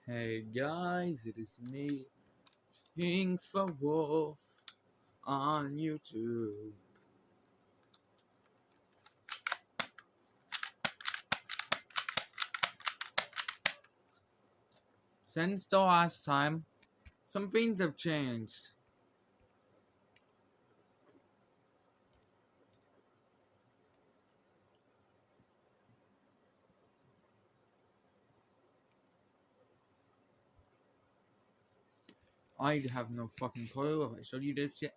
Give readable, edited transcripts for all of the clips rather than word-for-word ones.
Hey guys, it is me, Things for Wolf, on YouTube. Since the last time, some things have changed. I have no fucking clue if I showed you this yet.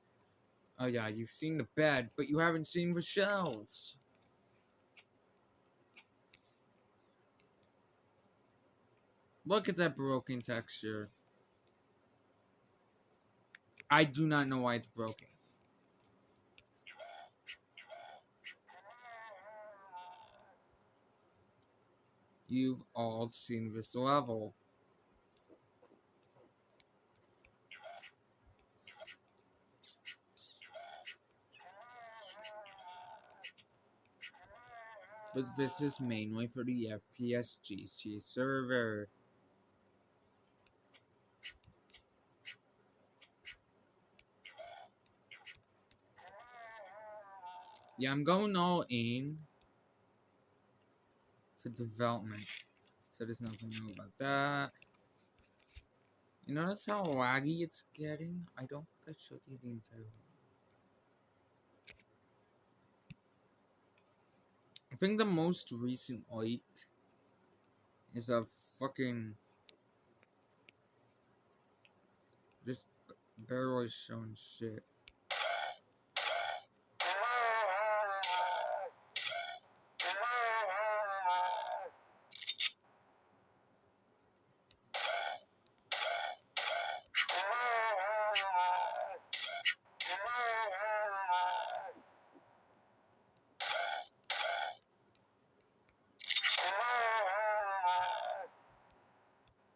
Oh yeah, you've seen the bed, but you haven't seen the shelves. Look at that broken texture. I do not know why it's broken. You've all seen this level. But this is mainly for the FPSGC server. Yeah, I'm going all in to development. So there's nothing new about that. You notice how laggy it's getting? I don't think I showed you the entire one. I think the most recent leak is a fucking just barely showing shit.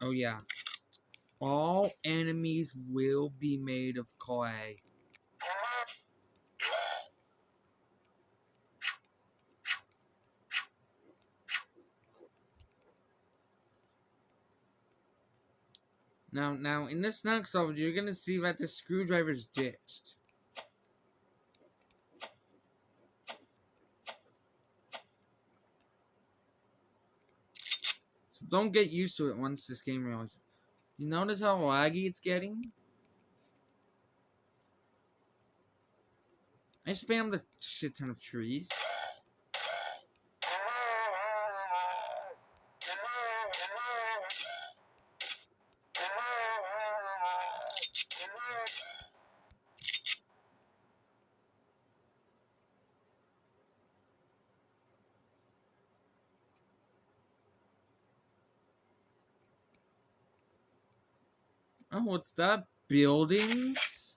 Oh yeah. All enemies will be made of clay. Now, in this next level, you're gonna see that the screwdriver's ditched. So don't get used to it once this game realizes. You notice how laggy it's getting? I spammed a shit ton of trees. Oh, what's that? Buildings?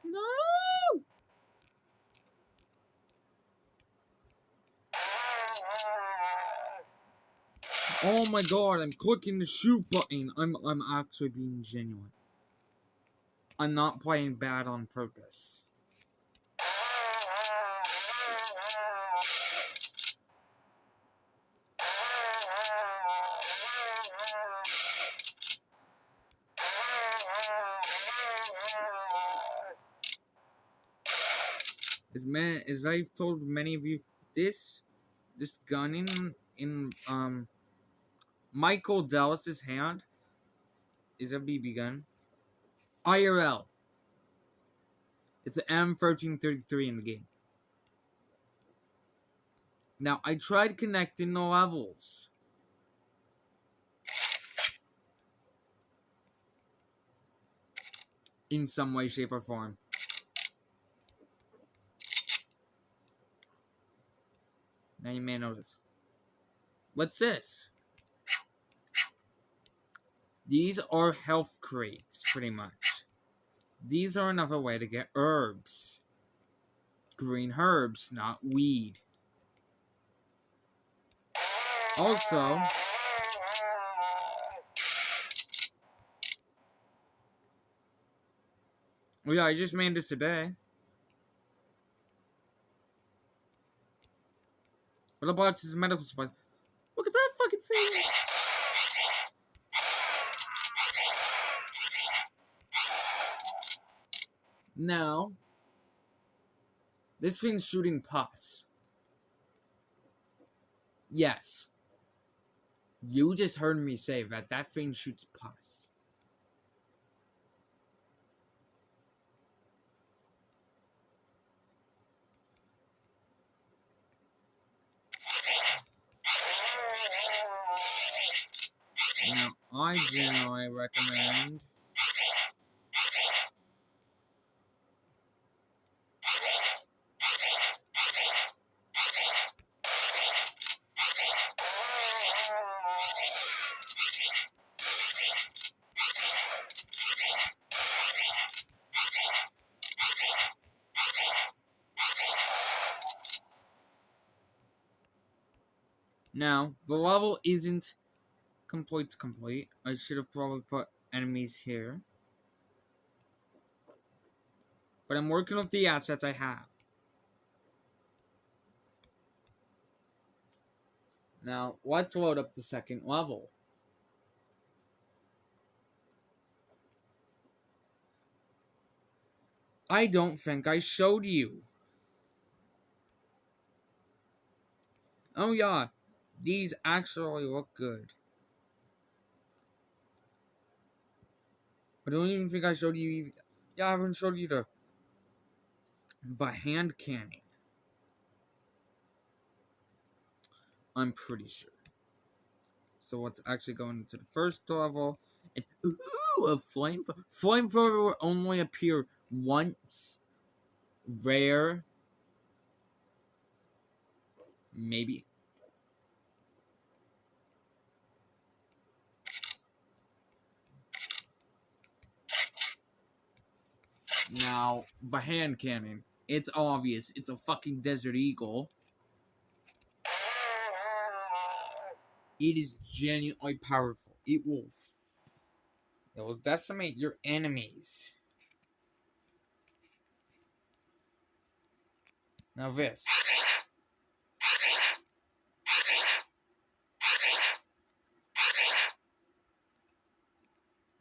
No! Oh my god, I'm clicking the shoot button. I'm actually being genuine. I'm not playing bad on purpose. As I've told many of you, this gun in Michael Dallas's hand is a BB gun. IRL. It's an M1333 in the game. Now, I tried connecting the levels. In some way, shape, or form. Now you may notice. What's this? These are health crates, pretty much. These are another way to get herbs. Green herbs, not weed. Also, Oh yeah, I just made this today. What about his medical supplies? Look at that fucking thing! Now, this thing's shooting pus. Yes. You just heard me say that that thing shoots pus. Now, I generally recommend now, the level isn't complete. I should have probably put enemies here. But I'm working with the assets I have. Now, let's load up the second level. I don't think I showed you. Oh yeah, these actually look good. I don't even think I showed you. Yeah, I haven't showed you the hand cannon. I'm pretty sure. So let's actually go into the first level. And ooh, a flamethrower. Flamethrower will only appear once. Rare. Maybe. Now, the hand cannon. It's obvious. It's a fucking Desert Eagle. It is genuinely powerful. It will decimate your enemies. Now this.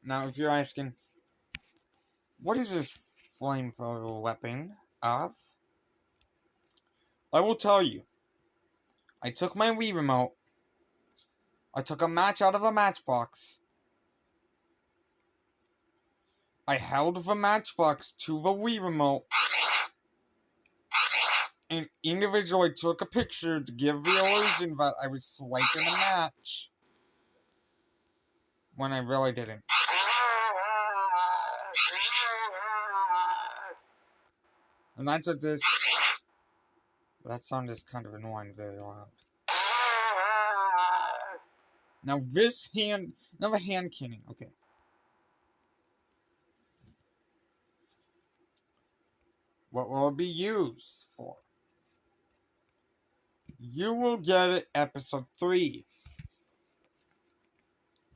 Now if you're asking, what is this flamethrower weapon of? I will tell you. I took my Wii remote. I took a match out of a matchbox. I held the matchbox to the Wii remote. And individually took a picture to give the illusion that I was swiping a match. When I really didn't. And that's what this... That sound is kind of annoying, very loud. Now this hand... Now the hand cannon, okay. What will it be used for? You will get it episode 3.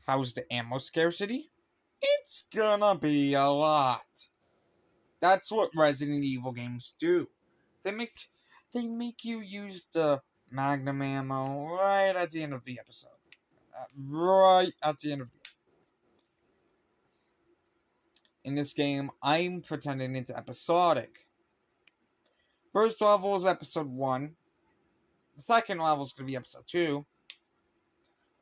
How's the ammo scarcity? It's gonna be a lot. That's what Resident Evil games do. They make you use the Magnum ammo right at the end of the episode. Right at the end of the episode. In this game, I'm pretending it's episodic. First level is episode 1. The second level is going to be episode 2.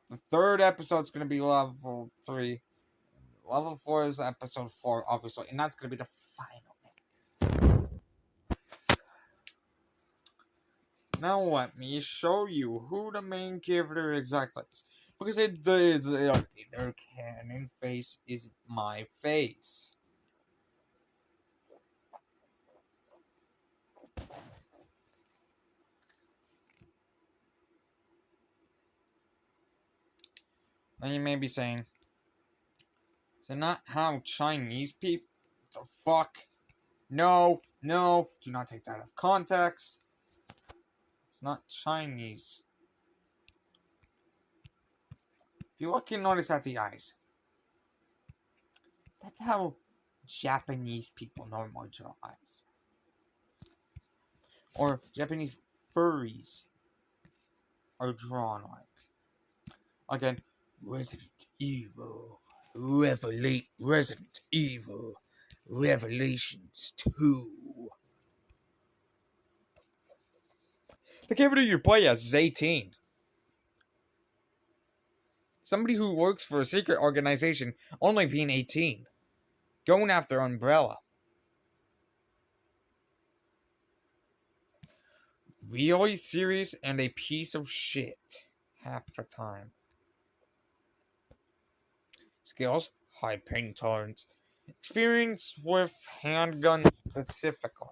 The third episode is going to be level 3. Level 4 is episode 4, obviously. And that's going to be the final. Now let me show you who the main character exactly is. Because their canon face is my face. Now you may be saying, is it not how Chinese people? The fuck? No, do not take that out of context. It's not Chinese. If you look and notice at the eyes, that's how Japanese people normally draw eyes. Or Japanese furries are drawn like. Again, Resident Evil. Resident Evil. Revelations 2. The character you play as is 18. Somebody who works for a secret organization only being 18. Going after Umbrella. Really serious and a piece of shit. Half the time. Skills, high pain tolerance. Experience with handguns specifically.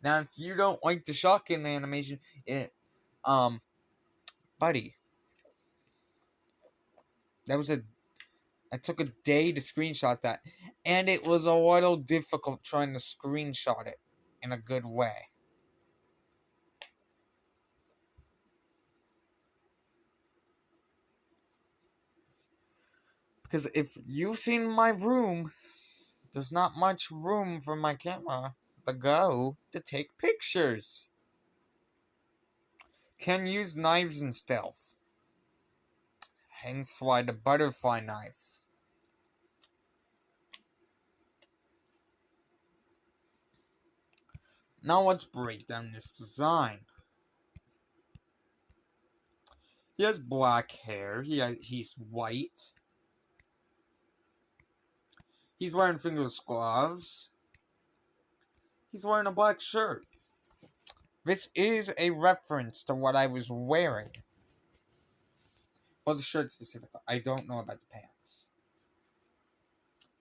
Now, if you don't like the shotgun animation, buddy, I took a day to screenshot that, and it was a little difficult trying to screenshot it in a good way. Because if you've seen my room, there's not much room for my camera to go to take pictures. Can use knives in stealth. Hence why the butterfly knife. Now let's break down this design. He has black hair. He's white. He's wearing fingerless gloves. He's wearing a black shirt. This is a reference to what I was wearing. Well, the shirt specifically. I don't know about the pants.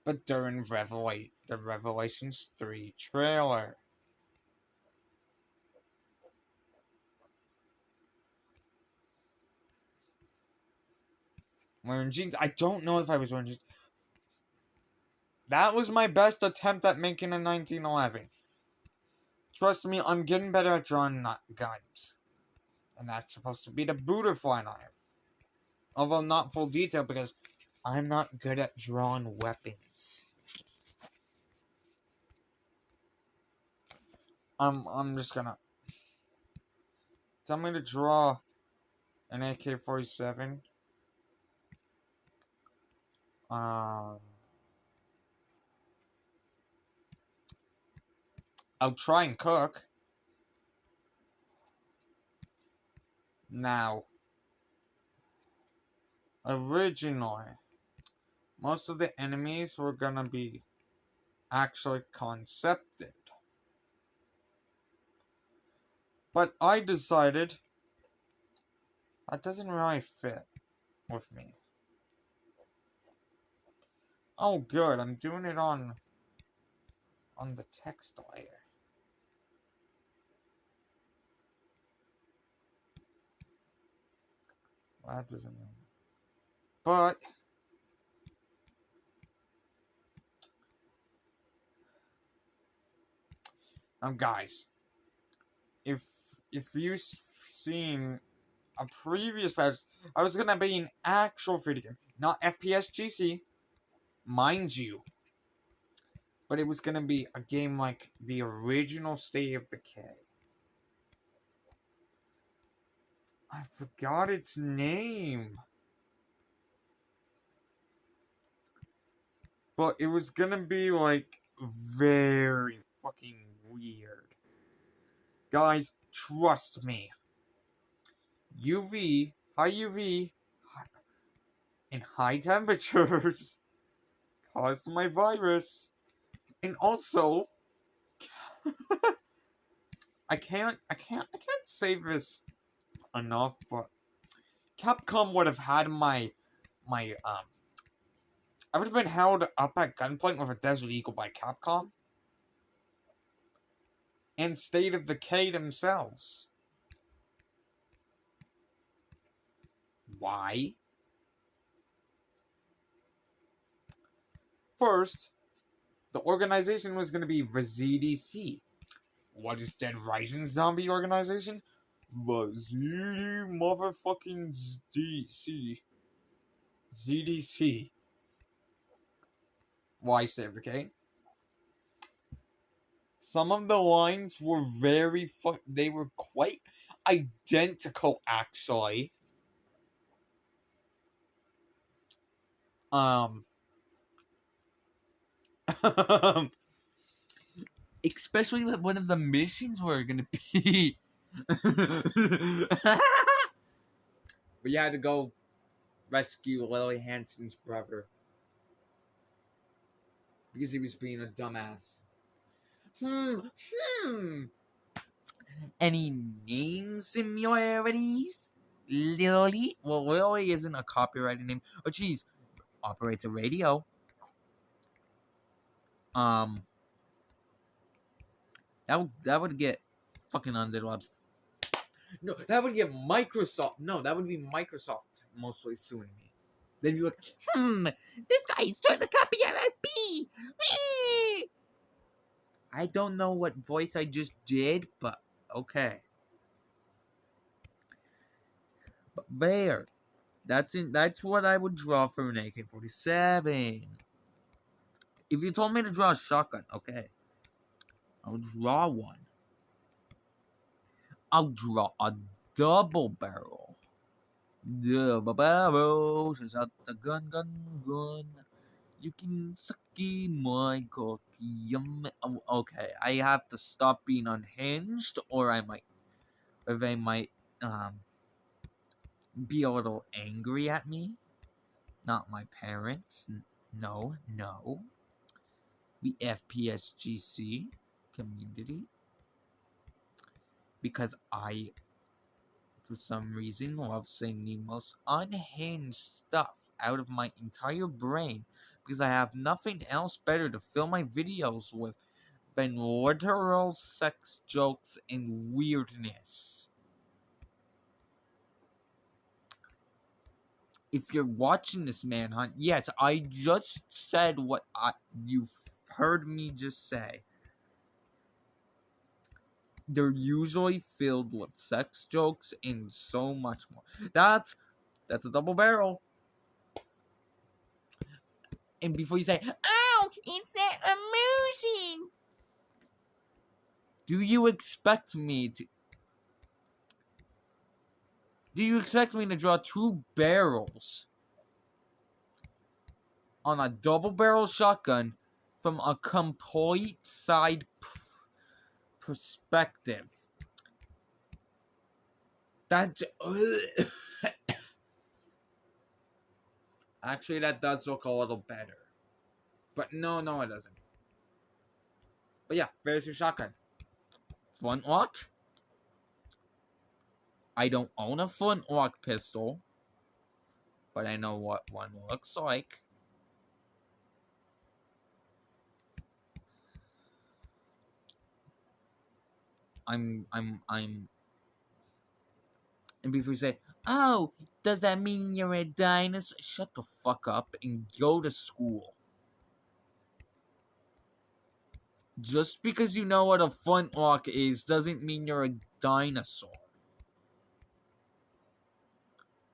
But during the Revelations 3 trailer. Wearing jeans. I don't know if I was wearing jeans. That was my best attempt at making a 1911. Trust me, I'm getting better at drawing guns. And that's supposed to be the butterfly knife. Although not full detail because I'm not good at drawing weapons. I'm just gonna... Tell me to draw an AK-47. I'll try and cook. Now, originally, most of the enemies were gonna be actually concepted. But I decided that doesn't really fit with me. Oh good, I'm doing it on the text layer. Well, that doesn't mean. But guys, if you've seen a previous patch, I was gonna be an actual 3D game, not FPS GC, mind you. But it was gonna be a game like the original State of Decay. I forgot its name. But it was gonna be like very fucking weird. Guys, trust me. High UV, and high temperatures caused my virus. And also, I can't say this enough, but Capcom would have had I would have been held up at gunpoint with a Desert Eagle by Capcom and State of Decay themselves. Why? First, the organization was going to be the ZDC. What is Dead Rising Zombie Organization? The ZD motherfucking ZDC. ZDC. Why Save the King? Some of the lines were they were quite identical, actually. Um, especially with one of the missions were gonna be. We had to go rescue Lily Hanson's brother because he was being a dumbass. Hmm. Any name similarities? Lily? Well, Lily isn't a copyrighted name. Oh, geez. Operates a radio. That would get fucking Underlabs. No, that would get Microsoft. No, that would be Microsoft mostly suing me. They'd be like, this guy is trying to copy IP. I don't know what voice I just did, but okay. But there. That's what I would draw for an AK-47. If you told me to draw a shotgun, okay. I'll draw one. I'll draw a double barrel. Double barrel. Says out the gun. You can sucky my cocky. Okay, I have to stop being unhinged, or they might be a little angry at me. Not my parents. No. The FPSGC community. Because I, for some reason, love saying the most unhinged stuff out of my entire brain. Because I have nothing else better to fill my videos with than literal sex jokes and weirdness. If you're watching this manhunt, yes, I just said what you've heard me just say. They're usually filled with sex jokes and so much more. That's a double barrel. And before you say, "Ow, it's that emotion," do you expect me to draw two barrels on a double barrel shotgun from a complete side perspective? That actually, that does look a little better. But no, it doesn't. But yeah, there's your shotgun. Flintlock? I don't own a flintlock pistol, but I know what one looks like. And before you say, "Oh, does that mean you're a dinosaur?" Shut the fuck up and go to school. Just because you know what a flintlock is doesn't mean you're a dinosaur.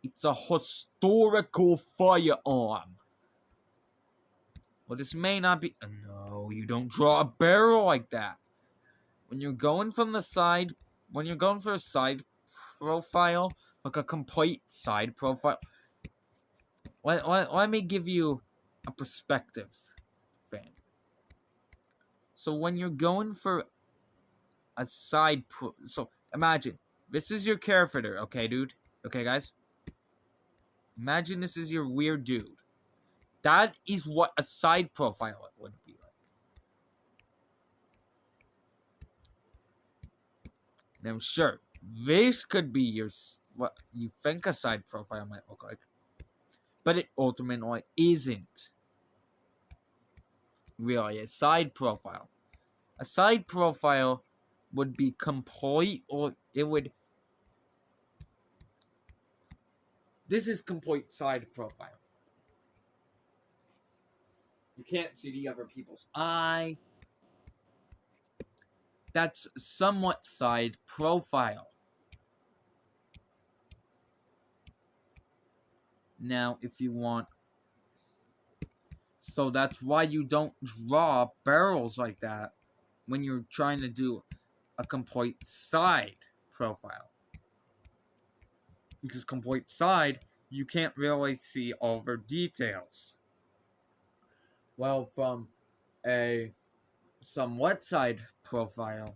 It's a historical firearm. Well, this may not be. No, you don't draw a barrel like that. When you're going from the side, when you're going for a side profile, like a complete side profile. Let me give you a perspective, fan. So when you're going for a side so imagine this is your character, okay, dude? Okay, guys? Imagine this is your weird dude. That is what a side profile would be like. Now, sure, this could be what you think a side profile might look like, but it ultimately isn't really a side profile. A side profile would be complete, or it would. This is complete side profile. You can't see the other people's eye. That's somewhat side profile. Now, if you want So that's why you don't draw barrels like that when you're trying to do a complete side profile. Because complete side, you can't really see all of their details. Well, from a somewhat side profile,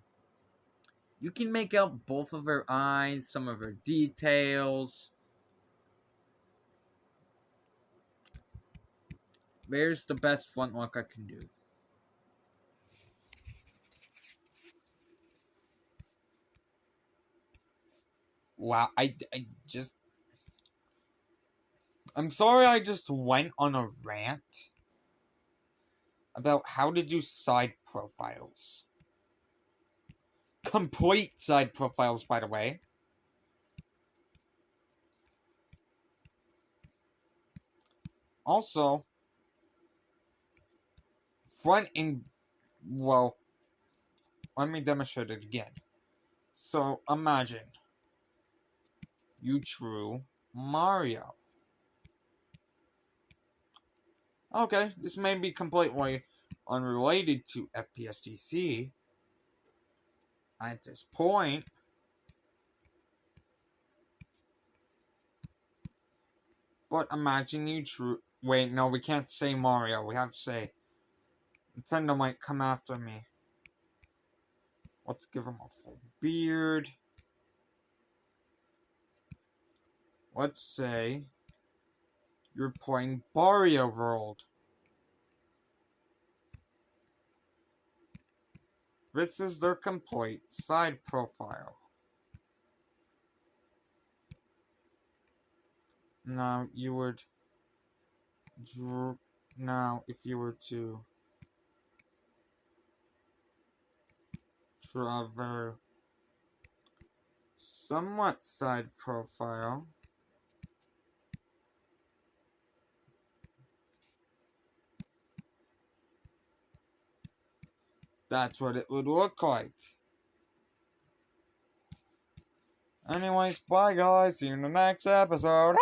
you can make out both of her eyes, some of her details. There's the best front look I can do. Wow, I'm sorry I just went on a rant about how to do side profiles. Complete side profiles, by the way. Also, front and, well, let me demonstrate it again. So, imagine you drew Mario. Okay, this may be completely unrelated to FPSGC at this point. But imagine you drew. Wait, no, we can't say Mario. We have to say. Nintendo might come after me. Let's give him a full beard. Let's say you're playing Mario World. This is their complete side profile. Now you would now if you were to draw their somewhat side profile, that's what it would look like. Anyways, bye guys, see you in the next episode.